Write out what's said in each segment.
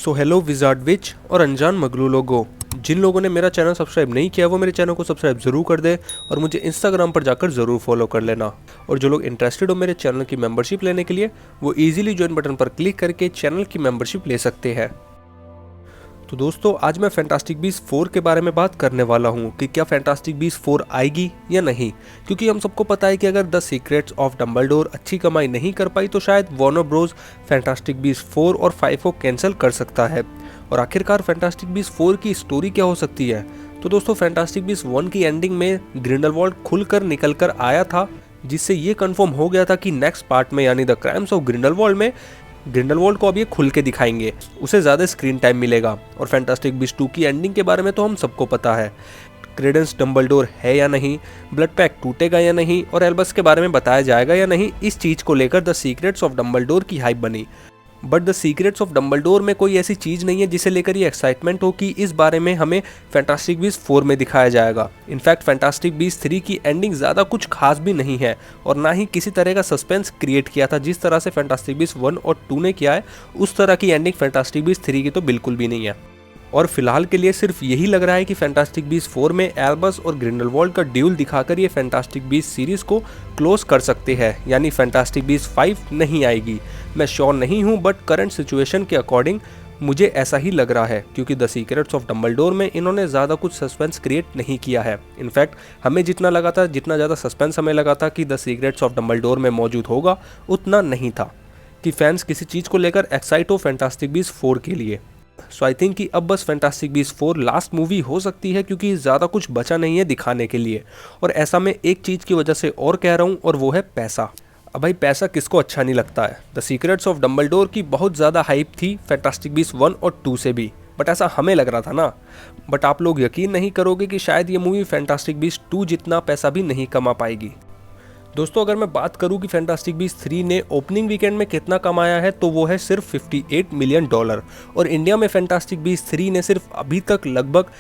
So hello wizard विच और अनजान मगलू लोगो, जिन लोगों ने मेरा चैनल सब्सक्राइब नहीं किया वो मेरे चैनल को सब्सक्राइब जरूर कर दे और मुझे इंस्टाग्राम पर जाकर ज़रूर फॉलो कर लेना। और जो लोग इंटरेस्टेड हो मेरे चैनल की मेंबरशिप लेने के लिए वो इजीली ज्वाइन बटन पर क्लिक करके चैनल की मेंबरशिप ले सकते हैं। तो दोस्तों आज मैं फैंटास्टिक बीस्ट 4 के बारे में बात करने वाला हूँ कि क्या फैंटास्टिक बीस्ट 4 आएगी या नहीं, क्योंकि हम सबको पता है कि अगर द सीक्रेट्स ऑफ डंबलडोर अच्छी कमाई नहीं कर पाई तो शायद वार्नर ब्रोस फैंटास्टिक बीस्ट 4 और 5 को कैंसिल कर सकता है। और आखिरकार फैंटास्टिक बीस्ट 4 की स्टोरी क्या हो सकती है? तो दोस्तों फैंटास्टिक बीस्ट 1 की एंडिंग में ग्रिंडलवाल्ड खुलकर निकल कर आया था, जिससे ये कंफर्म हो गया था कि नेक्स्ट पार्ट में यानी द क्राइम्स ऑफ ग्रिंडलवाल्ड में ग्रिंडलवाल्ड को अब ये खुल के दिखाएंगे, उसे ज़्यादा स्क्रीन टाइम मिलेगा। और फैंटास्टिक बीस्ट 2 की एंडिंग के बारे में तो हम सबको पता है, क्रेडेंस डंबलडोर है या नहीं, ब्लड पैक टूटेगा या नहीं और एल्बस के बारे में बताया जाएगा या नहीं, इस चीज़ को लेकर द सीक्रेट्स ऑफ डंबलडोर की हाइप बनी। But the secrets of Dumbledore में कोई ऐसी चीज़ नहीं है जिसे लेकर ये एक्साइटमेंट हो कि इस बारे में हमें फैंटास्टिक बीस्ट 4 में दिखाया जाएगा। इनफैक्ट फैंटास्टिक बीस्ट 3 की एंडिंग ज़्यादा कुछ खास भी नहीं है और ना ही किसी तरह का सस्पेंस क्रिएट किया था जिस तरह से फैंटास्टिक बीस्ट 1 और 2 ने किया है, उस तरह की एंडिंग फैंटास्टिक बीस्ट 3 की तो बिल्कुल भी नहीं है। और फिलहाल के लिए सिर्फ यही लग रहा है कि फैंटास्टिक बीस्ट 4 में एल्बस और ग्रिंडलवाल्ड का ड्यूल दिखाकर ये फैंटास्टिक बीस्ट सीरीज को क्लोज कर सकते हैं, यानी फैंटास्टिक बीस्ट 5 नहीं आएगी। मैं श्योर नहीं हूँ बट करंट सिचुएशन के अकॉर्डिंग मुझे ऐसा ही लग रहा है, क्योंकि द सीक्रेट्स ऑफ डंबलडोर में इन्होंने ज़्यादा कुछ सस्पेंस क्रिएट नहीं किया है। इनफैक्ट हमें जितना लगा था, जितना ज़्यादा सस्पेंस हमें लगा था कि द सीक्रेट्स ऑफ डंबलडोर में मौजूद होगा, उतना नहीं था कि फैंस किसी चीज़ को लेकर एक्साइट हो फैंटास्टिक बीस्ट 4 के लिए। सो आई थिंक कि अब बस फैंटास्टिक बीस्ट 4 लास्ट मूवी हो सकती है, क्योंकि ज़्यादा कुछ बचा नहीं है दिखाने के लिए। और ऐसा मैं एक चीज़ की वजह से और कह रहा हूँ, और वो है पैसा। अब भाई पैसा किसको अच्छा नहीं लगता है। द सीक्रेट्स ऑफ डंबलडोर की बहुत ज़्यादा हाइप थी फैंटास्टिक बीस्ट 1 और 2 से भी, बट ऐसा हमें लग रहा था ना। बट आप लोग यकीन नहीं करोगे कि शायद ये मूवी फैंटास्टिक बीस्ट 2 जितना पैसा भी नहीं कमा पाएगी। दोस्तों अगर मैं बात करूं कि फैंटास्टिक बीस्ट 3 ने ओपनिंग वीकेंड में कितना कमाया है, तो वो है सिर्फ $58 मिलियन। और इंडिया में फैंटास्टिक बीस्ट 3 ने सिर्फ अभी तक लगभग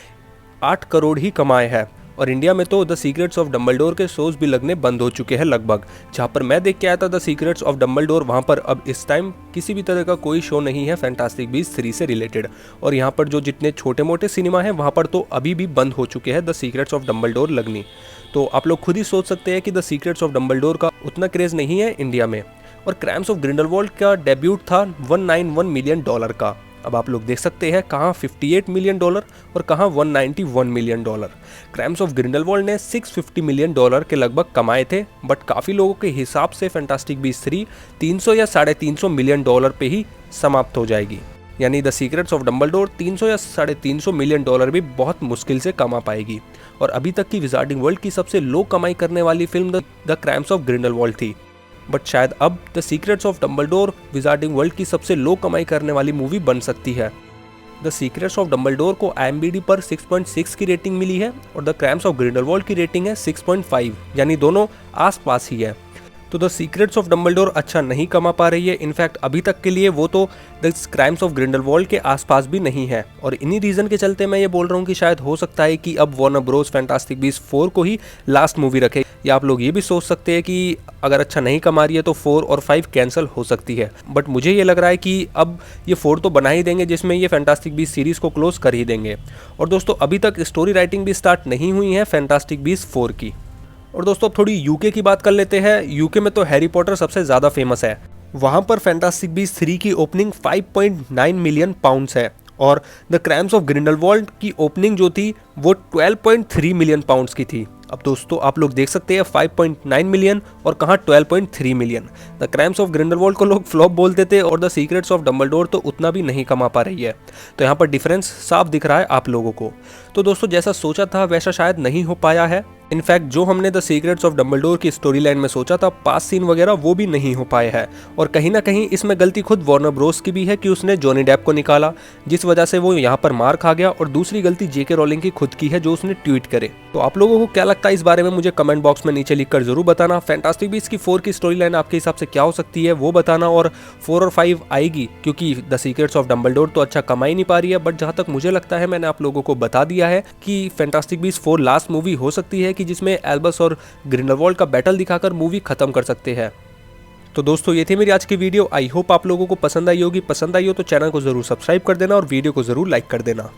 8 करोड़ ही कमाए हैं। और इंडिया में तो द सीक्रेट्स ऑफ डंबलडोर के शोज भी लगने बंद हो चुके हैं लगभग। जहाँ पर मैं देख के आया था द सीक्रेट्स ऑफ डंबलडोर, वहाँ पर अब इस टाइम किसी भी तरह का कोई शो नहीं है फैंटास्टिक बीस्ट 3 से रिलेटेड। और यहाँ पर जो जितने छोटे मोटे सिनेमा हैं वहाँ पर तो अभी भी बंद हो चुके हैं द सीक्रेट्स ऑफ डंबलडोर लगनी। तो आप लोग खुद ही सोच सकते हैं कि द सीक्रेट्स ऑफ डंबलडोर का उतना क्रेज़ नहीं है इंडिया में। और क्राइम्स ऑफ ग्रिंडलवाल्ड का डेब्यूट था $191 मिलियन का। अब आप लोग देख सकते हैं कहाँ $58 मिलियन और कहाँ $191 मिलियन। क्राइम्स ऑफ ग्रिंडलवाल्ड ने $650 मिलियन के लगभग कमाए थे, बट काफ़ी लोगों के हिसाब से फैंटास्टिक बीस्ट 3 300 या $350 मिलियन पे ही समाप्त हो जाएगी। यानी द सीक्रेट्स ऑफ डंबलडोर 300 या $350 मिलियन भी बहुत मुश्किल से कमा पाएगी। और अभी तक की विजार्डिंग वर्ल्ड की सबसे लो कमाई करने वाली film the crimes of Grindelwald थी, बट शायद अब the secrets of Dumbledore wizarding world की सबसे लो कमाई करने वाली मूवी बन सकती है। द सीक्रेट्स ऑफ डंबलडोर को IMDb पर 6.6 की रेटिंग मिली है और द क्राइम्स ऑफ ग्रिंडलवाल्ड की रेटिंग है 6.5, यानी दोनों आसपास ही है। तो द सीक्रेट्स ऑफ डंबलडोर अच्छा नहीं कमा पा रही है। इनफैक्ट अभी तक के लिए वो तो द क्राइम्स ऑफ ग्रिंडलवाल्ड के आसपास भी नहीं है। और इन्हीं रीज़न के चलते मैं ये बोल रहा हूँ कि शायद हो सकता है कि अब वार्नर ब्रोस फैंटास्टिक बीस्ट 4 को ही लास्ट मूवी रखे। या आप लोग ये भी सोच सकते हैं कि अगर अच्छा नहीं कमा रही है तो 4 और 5 कैंसिल हो सकती है। बट मुझे ये लग रहा है कि अब ये 4 तो बना ही देंगे, जिसमें ये फैंटास्टिक बीस्ट सीरीज़ को क्लोज कर ही देंगे। और दोस्तों अभी तक स्टोरी राइटिंग भी स्टार्ट नहीं हुई है फैंटास्टिक बीस्ट 4 की। और दोस्तों अब थोड़ी यूके की बात कर लेते हैं। यूके में तो हैरी पॉटर सबसे ज़्यादा फेमस है। वहाँ पर फैंटास्टिक बीस्ट 3 की ओपनिंग £5.9 मिलियन है और द क्राइम्स ऑफ ग्रिंडलवाल्ड की ओपनिंग जो थी वो £12.3 मिलियन की थी। अब दोस्तों आप लोग देख सकते हैं 5.9 मिलियन और कहाँ 12.3 million. The crimes of Grindelwald को लोग फ्लॉप बोलते थे और द सीक्रेट्स ऑफ डंबलडोर तो उतना भी नहीं कमा पा रही है। तो यहाँ पर डिफरेंस साफ दिख रहा है आप लोगों को। तो दोस्तों जैसा सोचा था वैसा शायद नहीं हो पाया है। इनफैक्ट जो हमने द सीक्रेट्स ऑफ डंबलडोर की स्टोरी लाइन में सोचा था, पास सीन वगैरह, वो भी नहीं हो पाए हैं। और कहीं ना कहीं इसमें गलती खुद वार्नर ब्रोस की भी है कि उसने जॉनी डेप को निकाला, जिस वजह से वो यहाँ पर मार खा गया। और दूसरी गलती जेके रोलिंग की खुद की है जो उसने ट्वीट करे। तो आप लोगों को क्या लगता है इस बारे में मुझे कमेंट बॉक्स में नीचे लिखकर जरूर बताना। फैंटास्टिक बीस्ट की 4 की स्टोरी लाइन आपके हिसाब से क्या हो सकती है वो बताना। और 4 और 5 आएगी, क्योंकि द सीक्रेट्स ऑफ डंबलडोर तो अच्छा कमा ही नहीं पा रही है। बट जहाँ तक मुझे लगता है मैंने आप लोगों को बता दिया है कि फैंटास्टिक बीस्ट 4 लास्ट मूवी हो सकती है, कि जिसमें एल्बस और ग्रिंडलवाल्ड का बैटल दिखाकर मूवी खत्म कर सकते हैं। तो दोस्तों ये थी मेरी आज की वीडियो। आई होप आप लोगों को पसंद आई होगी। पसंद आई हो तो चैनल को जरूर सब्सक्राइब कर देना और वीडियो को जरूर लाइक कर देना।